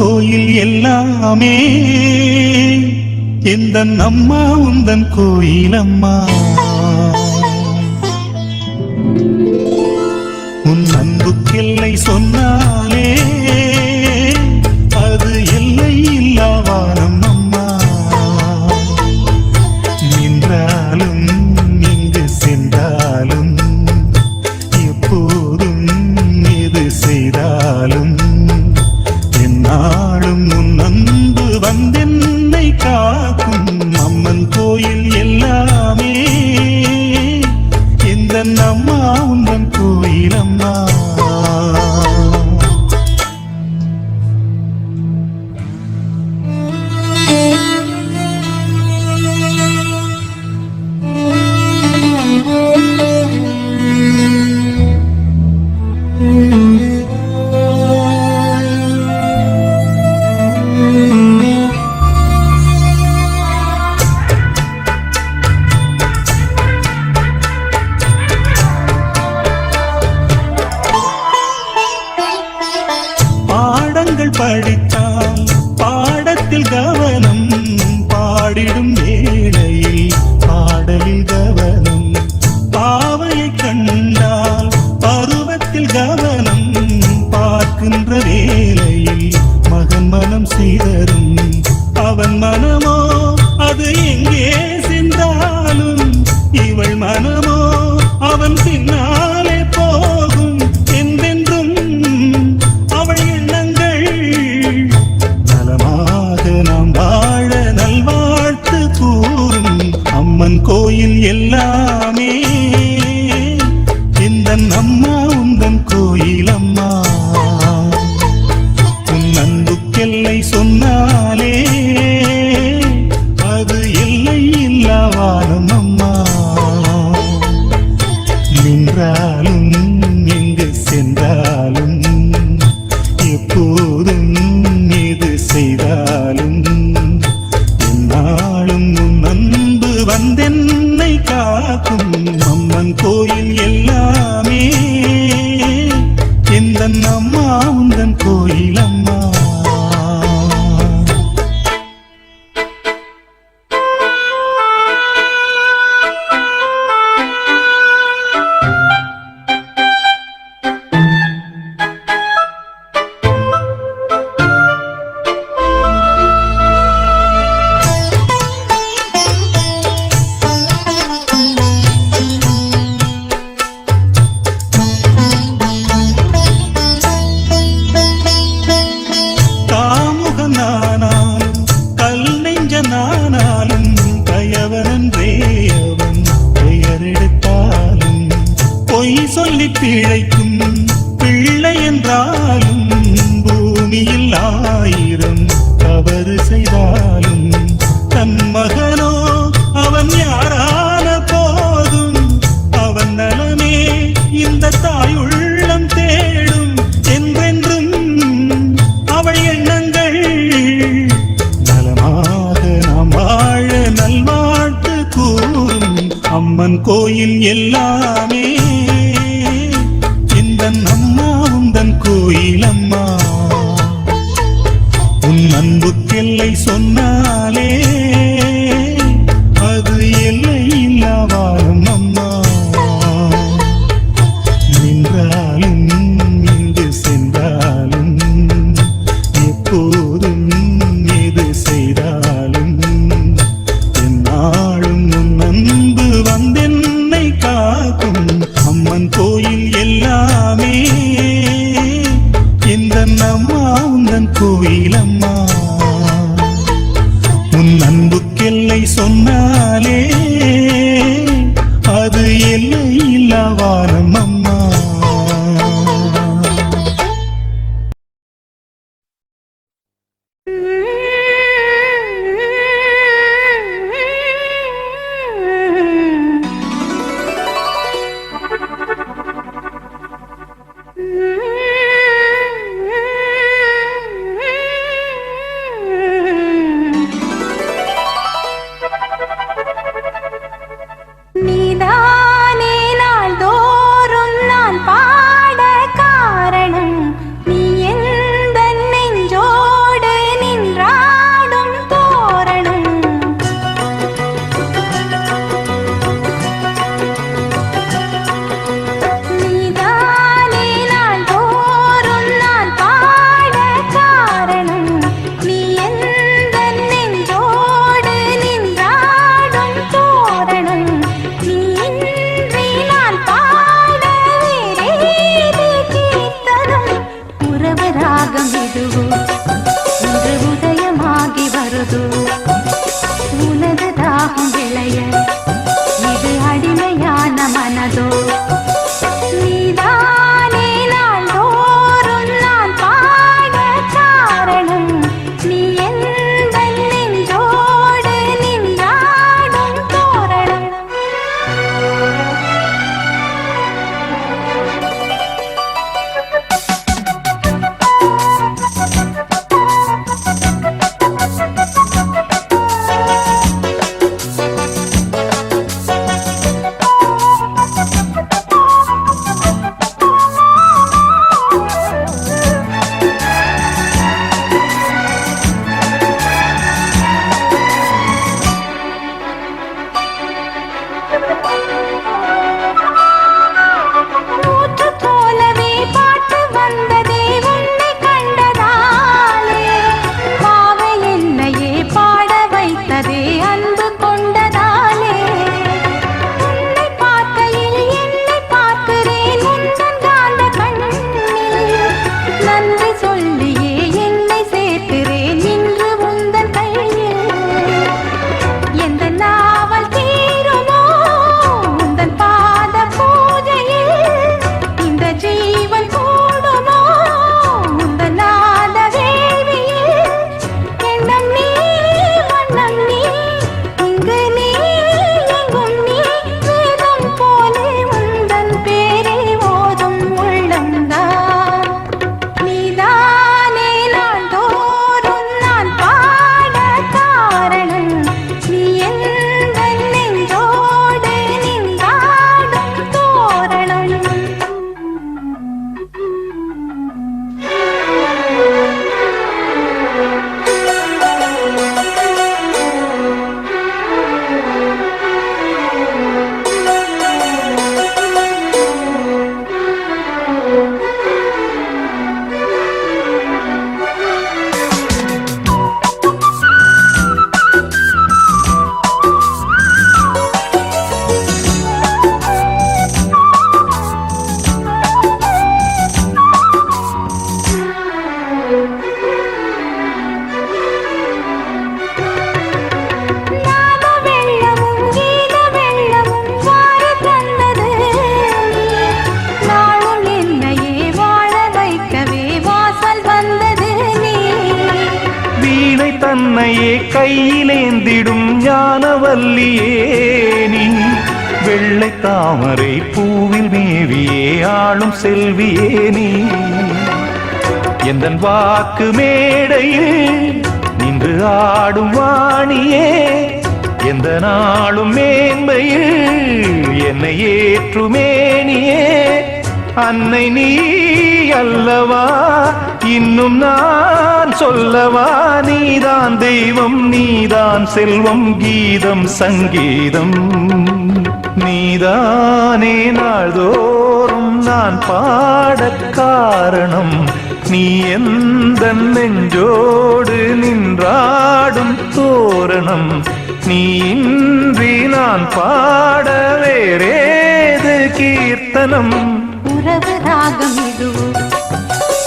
கோயில் எல்லாமே எந்தன் அம்மா உந்தன் கோயில் அம்மா. உன் அன்புக்கெல்லை சொன்னாலே அது எல்லை இல்லா வானம் அம்மா. நின்றாலும் எங்கு சென்றாலும் எப்போதும் எது செய்தாலும் என்னாலும் உன் அன்பு வந்தென்னை காக்கும். அம்மன் கோயில் எல்லாமே எந்தன் அம்மா உந்தன் கோயில் அம்மா. படித்தால் பாடத்தில் கவனம், பாடிடும் வேளையில் பாடலில் கவனம். பாவையை கண்டால் பருவத்தில் கவனம், பார்க்கின்ற வேளையில் மகன் மனம் சிதறும். அவன் மனமோ அது எங்கே சென்றாலும், இவள் மனமோ அவன் பின்னாலே போகும். என்றென்றும் அவள் எண்ணங்கள் நலமாக நாம் வாழ நல்வாழ்த்து கூறும். அம்மன் கோயில் எல்லாமே எந்தன் அம்மா உந்தன் கோயில் அம்மா. உன் அன்புக்கெல்லை சொன்னாலே அது எல்லை இல்லா வானம் அம்மா. நின்றாலும் எங்கு சென்றாலும் எப்போதும் எது செய்தாலும் என்னாலும் உன் அன்பு வந்தென்னை காக்கும். அம்மன் கோயில் எல்லாமே எந்தன் அம்மா உந்தன் கோயில் அம்மா. சொல்லி பிழைக்கும் பிள்ளை என்றாலும் பூமியில் 1000 தவறு செய்தாலும் தன் மகனோ அவன் யாரான போதும் அவன் நலமே இந்த தாயுள்ளம் தேடும். என்றென்றும் அவள் எண்ணங்கள் நலமாக நாம் வாழ நல்வாழ்த்து கூறும். அம்மன் கோயில் எல்லாமே எந்தன் அம்மா உந்தன் கோயில் அம்மா. உன் அன்புக்கெல்லை சொன்னாலே அது எல்லை இல்லா வானம் அம்மா. நின்றாலும் எங்கு சென்றாலும் எப்போதும் எது செய்தாலும் என்னாலும் உன் அன்பு வந்தென்னை காக்கும். அம்மன் கோயில் எல்லாமே எந்தன் அம்மா உந்தன் கோயில் அம்மா. உன் அன்புக்கெல்லை சொன்னாலே அது எல்லை இல்லா வானம் அம்மா. நீதானே தன்னையே கையிலேந்திடும் ஞானவல்லியே நீ வெள்ளை தாமரை பூவில் மேவியே ஆளும் செல்வியே நீ எந்தன் வாக்கு மேடையில் நின்று ஆடும் வாணியே எந்த நாளும் மேன்மையில் என்னை ஏற்றுமேனியே அன்னை நீ அல்லவா இன்னும் நான் சொல்லவா நீதான் தெய்வம் நீதான் செல்வம் கீதம் சங்கீதம் நீதானே நாள்தோறும் நான் பாடக் காரணம் நீ எந்த நெஞ்சோடு நின்றாடும் தோரணம் நீ இன்றி நான் பாட வேறேது கீர்த்தனம் உறவு ராகம் இது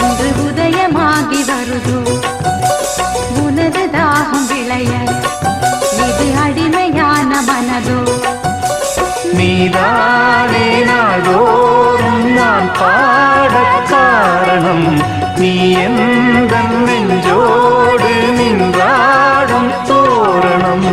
இன்று உதயமாகி வருது உனது தாகம் விளைய இது அடிமையான மனதோ நீதானே நாள்தோறும் நான் பாடக் காரணம் நீ எந்த நெஞ்சோடு நின்றாடும் தோரணம்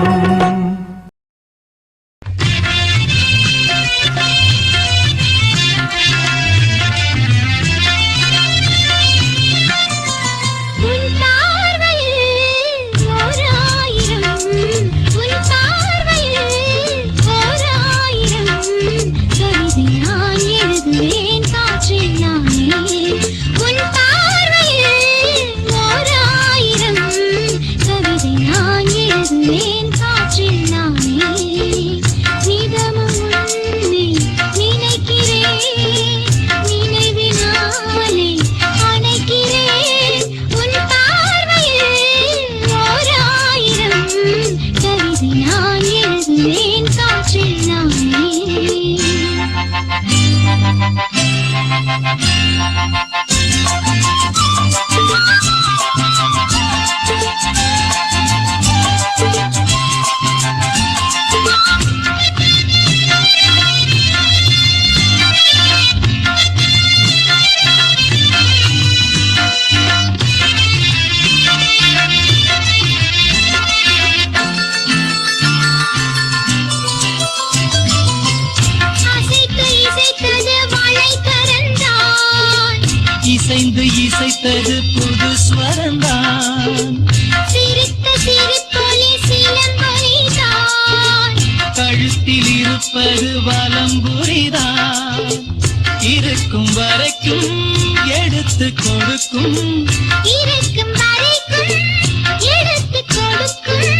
இசைந்து இசைத்தது புது ஸ்வரந்தான் சிரித்த சிரிப்பொலி சிலம்பொலிதான் கழுத்தில் இருப்பது வலம்புரிதான் இருக்கும் வரைக்கும் எடுத்து கொடுக்கும் இருக்கும் வரைக்கும் எடுத்து கொடுக்கும்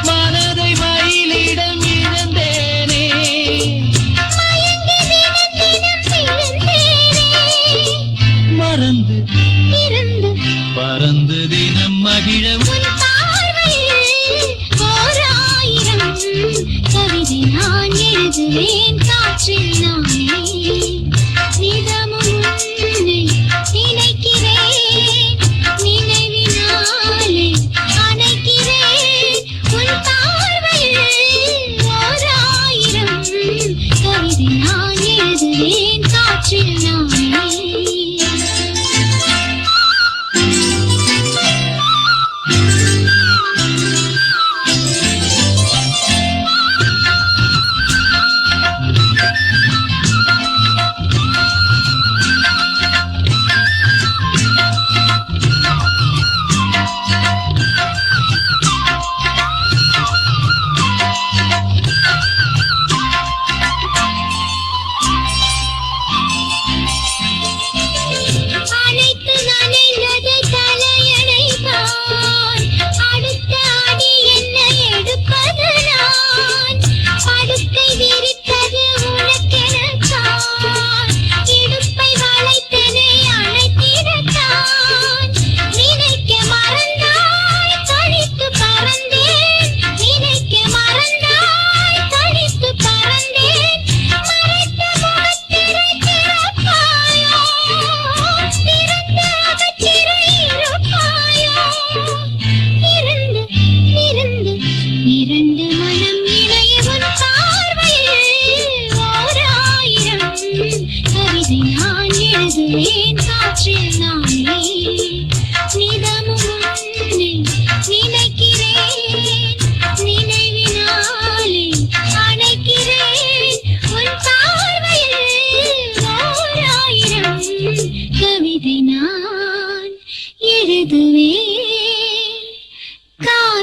மனதை மயிலிடம் இழந்தேனே மயங்கி தினம் தினம் பிறந்தேனே மறந்து இருந்து பறந்து தினம் மகிழ உன் பார்வையில் ஓர் ஆயிரம் கவிதை நான் எழுதுவேன் காற்றில் நானே நிதமும் உன்னை நினைக்கிறேன் நினைவினாலே அணைக்கிறேன் உன் பார்வையில் ஓர் ஆயிரம் கவிதை நான் எழுதுவேன் காற்றில் நானே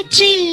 காற்றில்